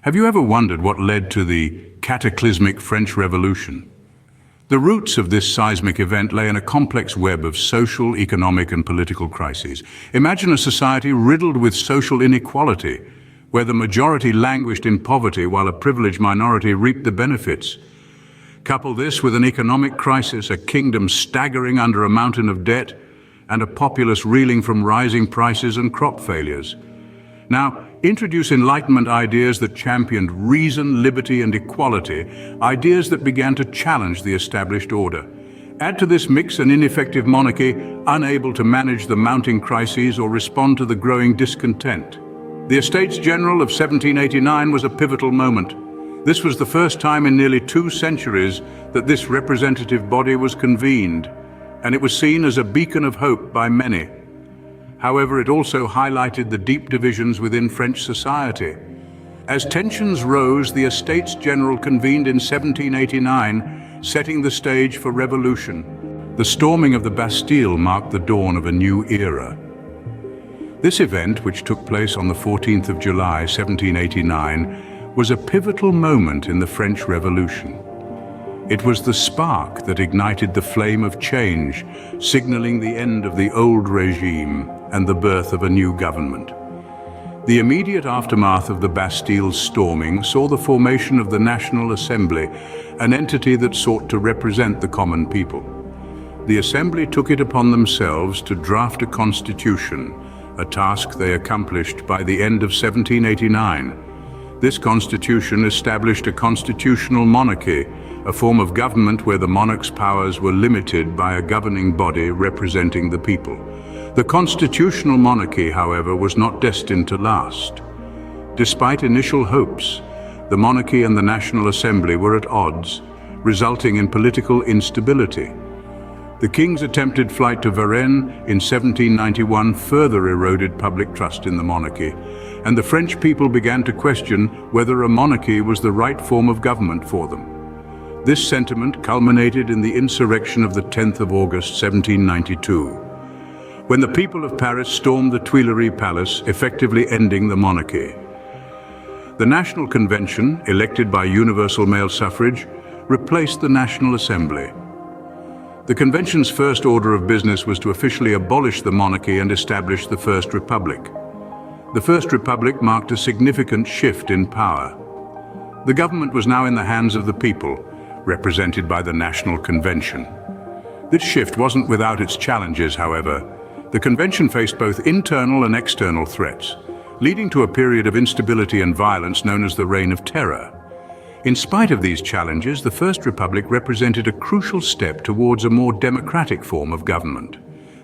Have you ever wondered what led to the cataclysmic French Revolution? The roots of this seismic event lay in a complex web of social, economic, and political crises. Imagine a society riddled with social inequality, where the majority languished in poverty while a privileged minority reaped the benefits. Couple this with an economic crisis, a kingdom staggering under a mountain of debt, and a populace reeling from rising prices and crop failures. Now, introduce Enlightenment ideas that championed reason, liberty, and equality, ideas that began to challenge the established order. Add to this mix an ineffective monarchy, unable to manage the mounting crises or respond to the growing discontent. The Estates General of 1789 was a pivotal moment. This was the first time in nearly 2 centuries that this representative body was convened, and it was seen as a beacon of hope by many. However, it also highlighted the deep divisions within French society. As tensions rose, the Estates General convened in 1789, setting the stage for revolution. The storming of the Bastille marked the dawn of a new era. This event, which took place on the 14th of July, 1789, was a pivotal moment in the French Revolution. It was the spark that ignited the flame of change, signaling the end of the old regime and the birth of a new government. The immediate aftermath of the Bastille's storming saw the formation of the National Assembly, an entity that sought to represent the common people. The Assembly took it upon themselves to draft a constitution, a task they accomplished by the end of 1789. This constitution established a constitutional monarchy, a form of government where the monarch's powers were limited by a governing body representing the people. The constitutional monarchy, however, was not destined to last. Despite initial hopes, the monarchy and the National Assembly were at odds, resulting in political instability. The king's attempted flight to Varennes in 1791 further eroded public trust in the monarchy, and the French people began to question whether a monarchy was the right form of government for them. This sentiment culminated in the insurrection of the 10th of August, 1792, when the people of Paris stormed the Tuileries Palace, effectively ending the monarchy. The National Convention, elected by universal male suffrage, replaced the National Assembly. The convention's first order of business was to officially abolish the monarchy and establish the First Republic. The First Republic marked a significant shift in power. The government was now in the hands of the people, represented by the National Convention. This shift wasn't without its challenges, however. The convention faced both internal and external threats, leading to a period of instability and violence known as the Reign of Terror. In spite of these challenges, the First Republic represented a crucial step towards a more democratic form of government.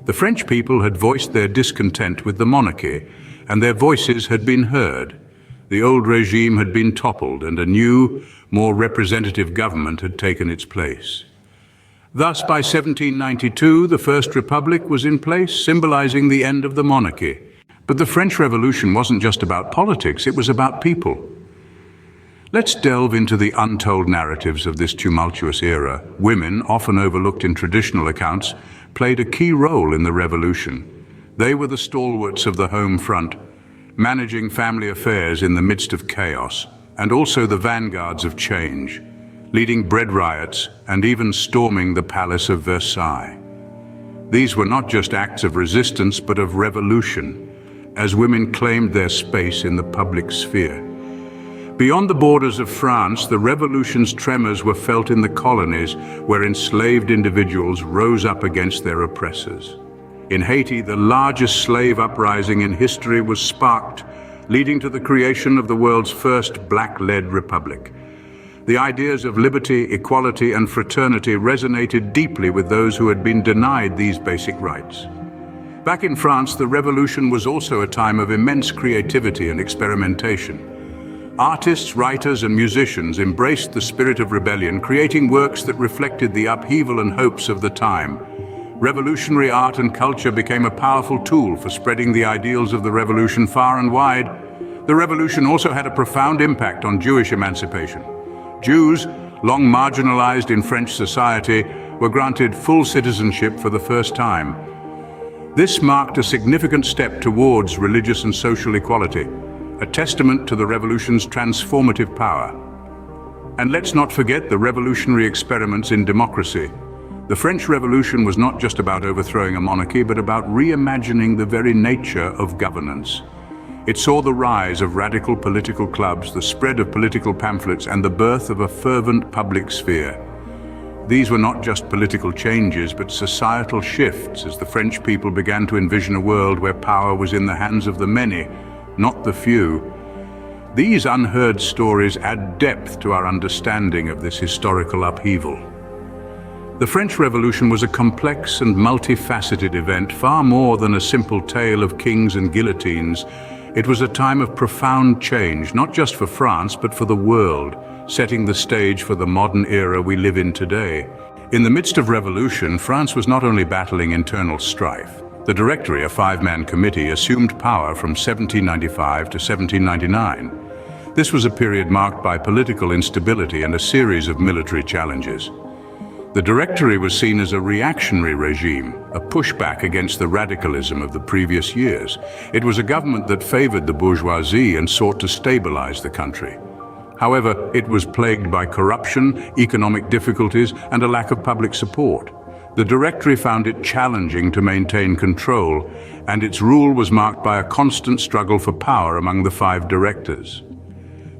The French people had voiced their discontent with the monarchy, and their voices had been heard. The old regime had been toppled, and a new, more representative government had taken its place. Thus, by 1792, the First Republic was in place, symbolizing the end of the monarchy. But the French Revolution wasn't just about politics, it was about people. Let's delve into the untold narratives of this tumultuous era. Women, often overlooked in traditional accounts, played a key role in the revolution. They were the stalwarts of the home front, managing family affairs in the midst of chaos, and also the vanguards of change, leading bread riots and even storming the Palace of Versailles. These were not just acts of resistance, but of revolution, as women claimed their space in the public sphere. Beyond the borders of France, the revolution's tremors were felt in the colonies, where enslaved individuals rose up against their oppressors. In Haiti, the largest slave uprising in history was sparked, leading to the creation of the world's first black-led republic. The ideas of liberty, equality, and fraternity resonated deeply with those who had been denied these basic rights. Back in France, the revolution was also a time of immense creativity and experimentation. Artists, writers, and musicians embraced the spirit of rebellion, creating works that reflected the upheaval and hopes of the time. Revolutionary art and culture became a powerful tool for spreading the ideals of the revolution far and wide. The revolution also had a profound impact on Jewish emancipation. Jews, long marginalized in French society, were granted full citizenship for the first time. This marked a significant step towards religious and social equality. a testament to the revolution's transformative power. And let's not forget the revolutionary experiments in democracy. The French Revolution was not just about overthrowing a monarchy, but about reimagining the very nature of governance. It saw the rise of radical political clubs, the spread of political pamphlets, and the birth of a fervent public sphere. These were not just political changes, but societal shifts as the French people began to envision a world where power was in the hands of the many, not the few. These unheard stories add depth to our understanding of this historical upheaval. The French Revolution was a complex and multifaceted event, far more than a simple tale of kings and guillotines. It was a time of profound change, not just for France, but for the world, setting the stage for the modern era we live in today. In the midst of revolution, France was not only battling internal strife. The Directory, a five-man committee, assumed power from 1795 to 1799. This was a period marked by political instability and a series of military challenges. The Directory was seen as a reactionary regime, a pushback against the radicalism of the previous years. It was a government that favored the bourgeoisie and sought to stabilize the country. However, it was plagued by corruption, economic difficulties, and a lack of public support. The Directory found it challenging to maintain control, and its rule was marked by a constant struggle for power among the five directors.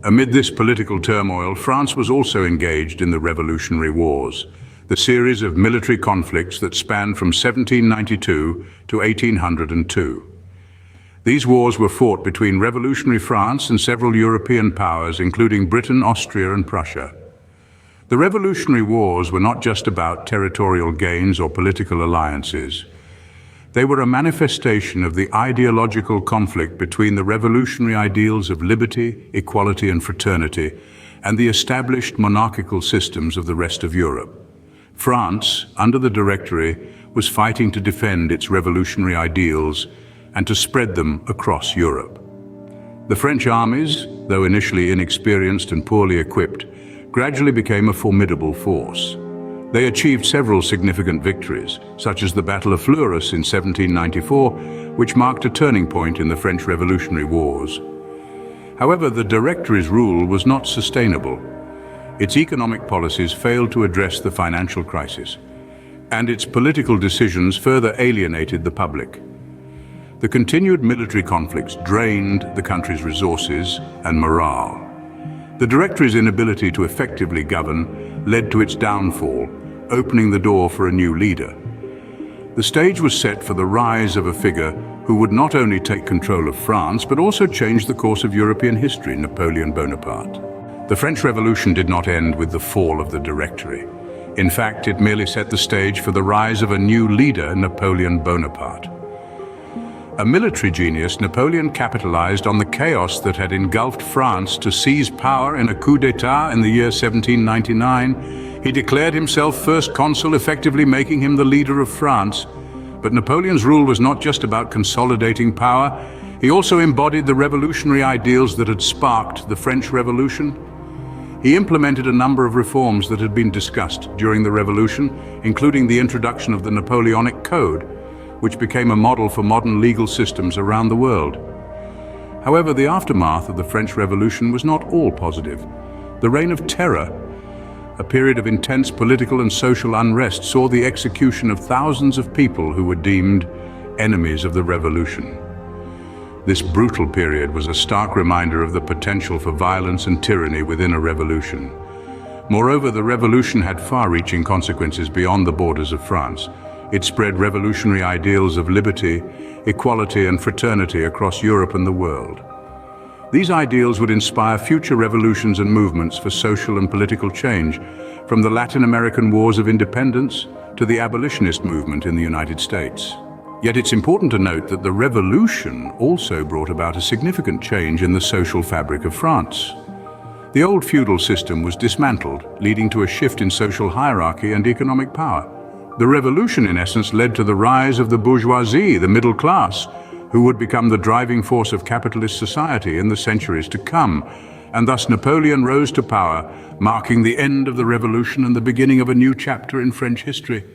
Amid this political turmoil, France was also engaged in the Revolutionary Wars, the series of military conflicts that spanned from 1792 to 1802. These wars were fought between revolutionary France and several European powers, including Britain, Austria, and Prussia. The Revolutionary Wars were not just about territorial gains or political alliances. They were a manifestation of the ideological conflict between the revolutionary ideals of liberty, equality, and fraternity, and the established monarchical systems of the rest of Europe. France, under the Directory, was fighting to defend its revolutionary ideals and to spread them across Europe. The French armies, though initially inexperienced and poorly equipped, gradually became a formidable force. They achieved several significant victories, such as the Battle of Fleurus in 1794, which marked a turning point in the French Revolutionary Wars. However, the Directory's rule was not sustainable. Its economic policies failed to address the financial crisis, and its political decisions further alienated the public. The continued military conflicts drained the country's resources and morale. The Directory's inability to effectively govern led to its downfall, opening the door for a new leader. The stage was set for the rise of a figure who would not only take control of France, but also change the course of European history, Napoleon Bonaparte. The French Revolution did not end with the fall of the Directory. In fact, it merely set the stage for the rise of a new leader, Napoleon Bonaparte. A military genius, Napoleon capitalized on the chaos that had engulfed France to seize power in a coup d'etat in the year 1799. He declared himself first consul, effectively making him the leader of France. But Napoleon's rule was not just about consolidating power. He also embodied the revolutionary ideals that had sparked the French Revolution. He implemented a number of reforms that had been discussed during the Revolution, including the introduction of the Napoleonic Code, which became a model for modern legal systems around the world. However, the aftermath of the French Revolution was not all positive. The Reign of Terror, a period of intense political and social unrest, saw the execution of thousands of people who were deemed enemies of the revolution. This brutal period was a stark reminder of the potential for violence and tyranny within a revolution. Moreover, the revolution had far-reaching consequences beyond the borders of France. It spread revolutionary ideals of liberty, equality, and fraternity across Europe and the world. These ideals would inspire future revolutions and movements for social and political change, from the Latin American Wars of Independence to the abolitionist movement in the United States. Yet it's important to note that the revolution also brought about a significant change in the social fabric of France. The old feudal system was dismantled, leading to a shift in social hierarchy and economic power. The revolution, in essence, led to the rise of the bourgeoisie, the middle class, who would become the driving force of capitalist society in the centuries to come. And thus Napoleon rose to power, marking the end of the revolution and the beginning of a new chapter in French history.